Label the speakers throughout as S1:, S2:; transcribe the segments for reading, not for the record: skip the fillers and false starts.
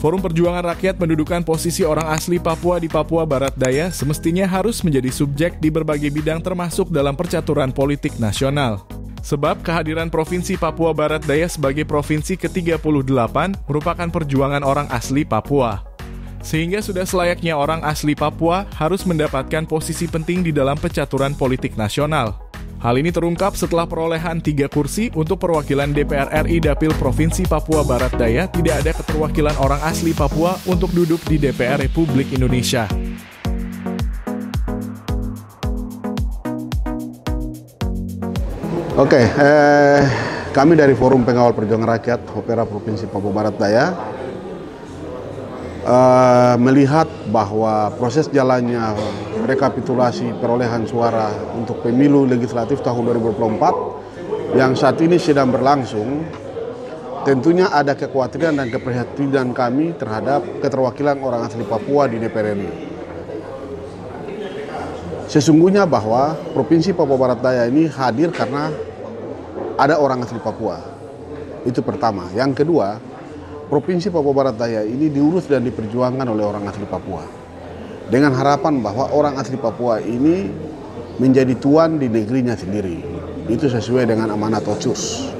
S1: Forum Perjuangan Rakyat mendudukan posisi orang asli Papua di Papua Barat Daya semestinya harus menjadi subjek di berbagai bidang termasuk dalam percaturan politik nasional. Sebab kehadiran Provinsi Papua Barat Daya sebagai provinsi ke-38 merupakan perjuangan orang asli Papua. Sehingga sudah selayaknya orang asli Papua harus mendapatkan posisi penting di dalam percaturan politik nasional. Hal ini terungkap setelah perolehan 3 kursi untuk perwakilan DPR RI Dapil Provinsi Papua Barat Daya tidak ada keterwakilan orang asli Papua untuk duduk di DPR Republik Indonesia.
S2: Oke, kami dari Forum Pengawal Perjuangan Rakyat Opera Provinsi Papua Barat Daya melihat bahwa proses jalannya rekapitulasi perolehan suara untuk pemilu legislatif tahun 2024 yang saat ini sedang berlangsung, tentunya ada kekhawatiran dan keprihatinan kami terhadap keterwakilan orang asli Papua di DPR RI. Sesungguhnya bahwa Provinsi Papua Barat Daya ini hadir karena ada orang asli Papua. Itu pertama. Yang kedua, Provinsi Papua Barat Daya ini diurus dan diperjuangkan oleh orang asli Papua. Dengan harapan bahwa orang asli Papua ini menjadi tuan di negerinya sendiri. Itu sesuai dengan amanat OCUS.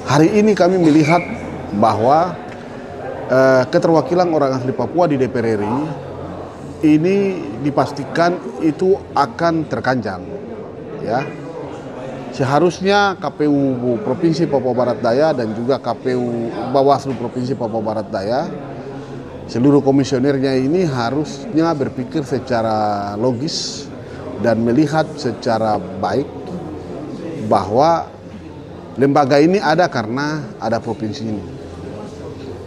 S2: Hari ini kami melihat bahwa keterwakilan orang asli Papua di DPR RI ini dipastikan itu akan terkanjang. Ya. Seharusnya KPU Provinsi Papua Barat Daya dan juga KPU Bawaslu Provinsi Papua Barat Daya, seluruh komisionernya ini harusnya berpikir secara logis dan melihat secara baik bahwa lembaga ini ada karena ada provinsi ini.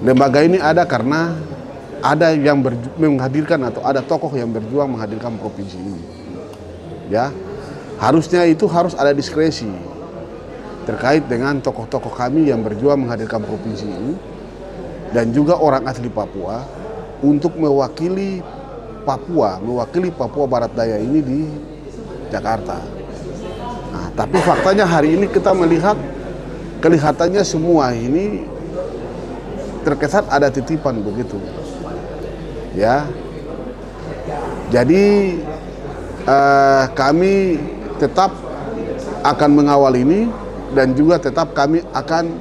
S2: Lembaga ini ada karena ada yang menghadirkan atau ada tokoh yang berjuang menghadirkan provinsi ini. Ya. Harusnya itu harus ada diskresi terkait dengan tokoh-tokoh kami yang berjuang menghadirkan provinsi ini dan juga orang asli Papua untuk mewakili Papua Barat Daya ini di Jakarta. Tapi faktanya hari ini kita melihat kelihatannya semua ini terkesan ada titipan begitu. Ya. Jadi kami tetap akan mengawal ini dan juga tetap kami akan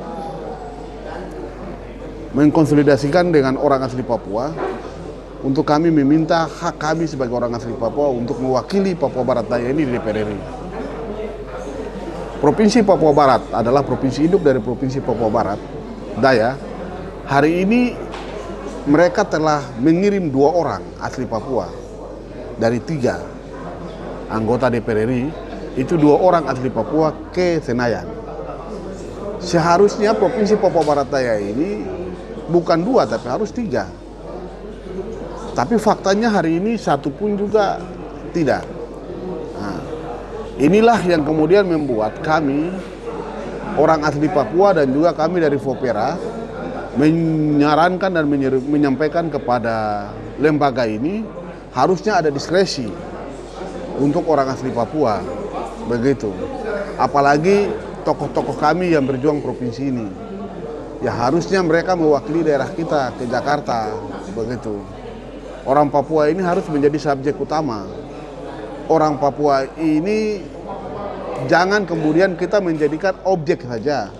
S2: mengkonsolidasikan dengan orang asli Papua untuk kami meminta hak kami sebagai orang asli Papua untuk mewakili Papua Barat Daya ini di DPR RI. Provinsi Papua Barat adalah provinsi induk dari Provinsi Papua Barat Daya. Hari ini mereka telah mengirim 2 orang asli Papua dari 3 anggota DPR RI. Itu 2 orang asli Papua ke Senayan. Seharusnya Provinsi Papua Barat Daya ini bukan 2 tapi harus 3. Tapi faktanya hari ini 1 pun juga tidak. Inilah yang kemudian membuat kami orang asli Papua dan juga kami dari Fopera menyarankan dan menyampaikan kepada lembaga ini harusnya ada diskresi untuk orang asli Papua. Begitu. Apalagi tokoh-tokoh kami yang berjuang provinsi ini. Ya harusnya mereka mewakili daerah kita ke Jakarta. Begitu. Orang Papua ini harus menjadi subjek utama. Orang Papua ini jangan kemudian kita menjadikan objek saja.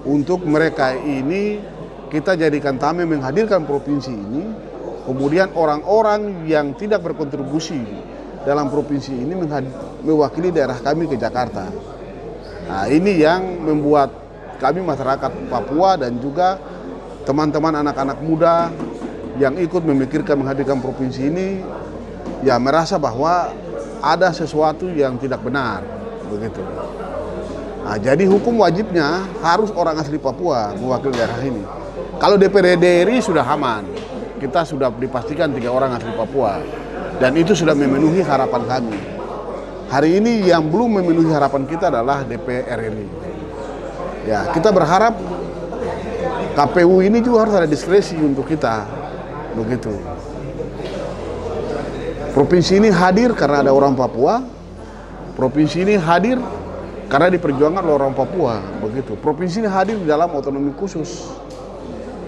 S2: Untuk mereka ini kita jadikan tameng menghadirkan provinsi ini. Kemudian orang-orang yang tidak berkontribusi dalam provinsi ini mewakili daerah kami ke Jakarta. Ini yang membuat kami masyarakat Papua dan juga teman-teman anak-anak muda yang ikut memikirkan menghadirkan provinsi ini ya merasa bahwa ada sesuatu yang tidak benar begitu. Jadi hukum wajibnya harus orang asli Papua mewakili daerah ini. Kalau DPRD RI sudah aman, kita sudah dipastikan 3 orang asli Papua. Dan itu sudah memenuhi harapan kami. Hari ini yang belum memenuhi harapan kita adalah DPR RI. Ya, kita berharap KPU ini juga harus ada diskresi untuk kita. Begitu. Provinsi ini hadir karena ada orang Papua. Provinsi ini hadir karena diperjuangkan oleh orang Papua. Begitu. Provinsi ini hadir di dalam otonomi khusus.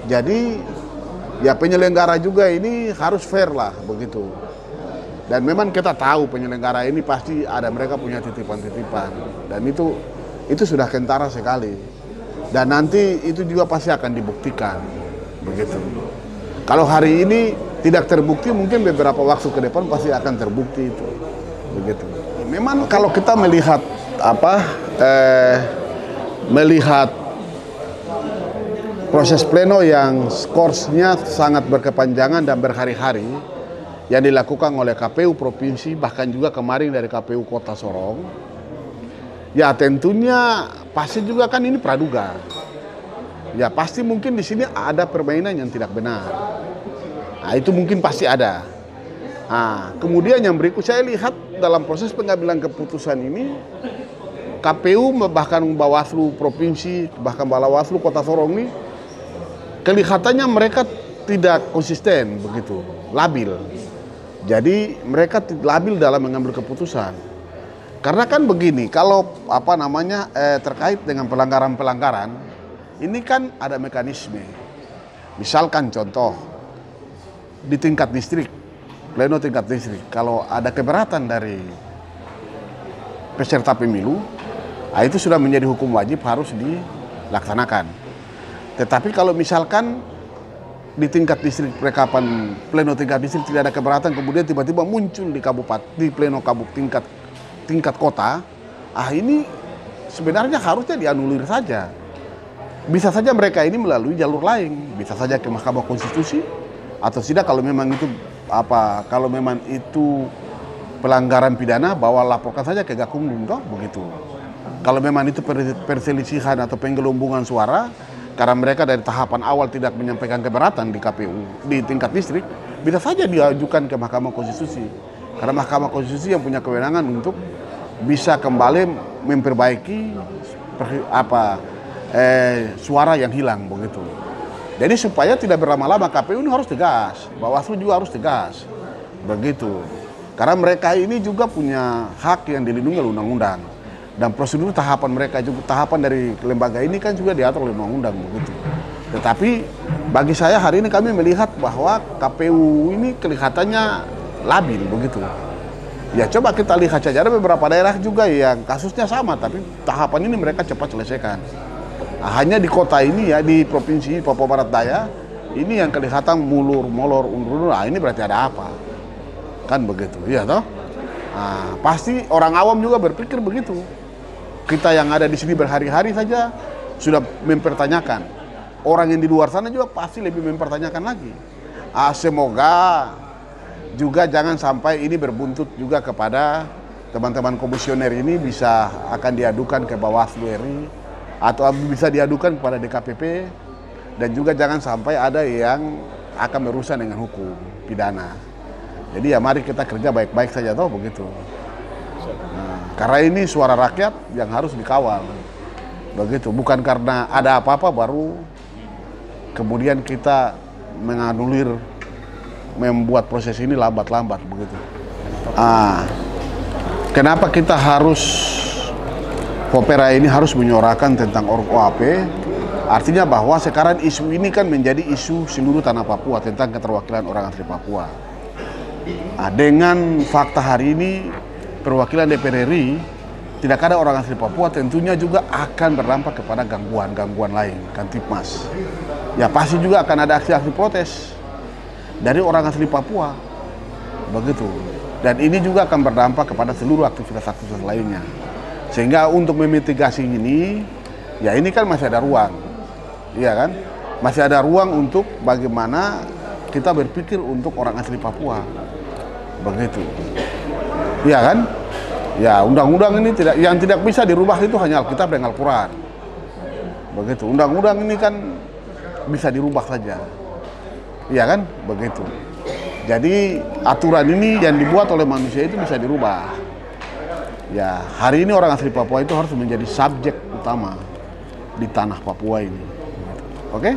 S2: Jadi ya penyelenggara juga ini harus fair lah begitu. Dan memang kita tahu penyelenggara ini pasti ada mereka punya titipan-titipan, dan itu sudah kentara sekali. Dan nanti itu juga pasti akan dibuktikan begitu. Kalau hari ini tidak terbukti, mungkin beberapa waktu ke depan pasti akan terbukti itu begitu. Memang kalau kita melihat melihat proses pleno yang skorsnya sangat berkepanjangan dan berhari-hari yang dilakukan oleh KPU Provinsi, bahkan juga kemarin dari KPU Kota Sorong, ya tentunya pasti juga kan ini praduga. Ya pasti mungkin di sini ada permainan yang tidak benar. Nah, itu mungkin pasti ada. Nah, kemudian yang berikut saya lihat dalam proses pengambilan keputusan ini, KPU bahkan Bawaslu Provinsi, bahkan Bawaslu Kota Sorong ini, kelihatannya mereka tidak konsisten begitu, labil. Jadi mereka labil dalam mengambil keputusan. Karena kan begini, kalau terkait dengan pelanggaran-pelanggaran, ini kan ada mekanisme. Misalkan contoh di tingkat distrik, pleno tingkat distrik, kalau ada keberatan dari peserta pemilu, itu sudah menjadi hukum wajib harus dilaksanakan. Tetapi kalau misalkan di tingkat distrik rekapan pleno tingkat distrik tidak ada keberatan, kemudian tiba-tiba muncul di pleno tingkat kota, ini sebenarnya harusnya dianulir saja. Bisa saja mereka ini melalui jalur lain, bisa saja ke Mahkamah Konstitusi, atau tidak kalau memang itu pelanggaran pidana, laporkan saja ke Gakumdu, begitu. Kalau memang itu perselisihan atau penggelembungan suara, karena mereka dari tahapan awal tidak menyampaikan keberatan di KPU di tingkat distrik, bisa saja diajukan ke Mahkamah Konstitusi. Karena Mahkamah Konstitusi yang punya kewenangan untuk bisa kembali memperbaiki suara yang hilang begitu. Jadi supaya tidak berlama-lama, KPU ini harus tegas, Bawaslu juga harus tegas, begitu. Karena mereka ini juga punya hak yang dilindungi oleh undang-undang. Dan prosedur tahapan mereka juga, tahapan dari lembaga ini kan juga diatur oleh undang-undang begitu. Tetapi bagi saya hari ini kami melihat bahwa KPU ini kelihatannya labil begitu. Ya coba kita lihat saja, ada beberapa daerah juga yang kasusnya sama, tapi tahapan ini mereka cepat selesaikan. Hanya di kota ini ya, di Provinsi Papua Barat Daya, ini yang kelihatan molor, undur, ini berarti ada apa? Kan begitu, iya toh? Pasti orang awam juga berpikir begitu. Kita yang ada di sini berhari-hari saja sudah mempertanyakan. Orang yang di luar sana juga pasti lebih mempertanyakan lagi. Semoga juga jangan sampai ini berbuntut juga kepada teman-teman komisioner ini bisa akan diadukan ke Bawaslu RI atau bisa diadukan kepada DKPP, dan juga jangan sampai ada yang akan berurusan dengan hukum pidana. Jadi ya mari kita kerja baik-baik saja toh begitu. Karena ini suara rakyat yang harus dikawal. Begitu, bukan karena ada apa-apa baru kemudian kita menganulir, membuat proses ini lambat-lambat begitu. Kenapa kita harus Popera ini harus menyuarakan tentang OAP? Artinya bahwa sekarang isu ini kan menjadi isu seluruh tanah Papua tentang keterwakilan orang asli Papua. Dengan fakta hari ini perwakilan DPR RI tidak ada orang asli Papua, tentunya juga akan berdampak kepada gangguan lain, Kamtipmas. Ya pasti juga akan ada aksi-aksi protes dari orang asli Papua, begitu. Dan ini juga akan berdampak kepada seluruh aktivitas-aktivitas lainnya. Sehingga untuk memitigasi ini, ya ini kan masih ada ruang, iya kan? Masih ada ruang untuk bagaimana kita berpikir untuk orang asli Papua, begitu. Iya kan? Ya undang-undang ini yang tidak bisa dirubah itu hanya Alkitab dan Al-Quran, begitu. Undang-undang ini kan bisa dirubah saja, iya kan? Begitu. Jadi aturan ini yang dibuat oleh manusia itu bisa dirubah. Ya hari ini orang asli Papua itu harus menjadi subjek utama di tanah Papua ini. Oke?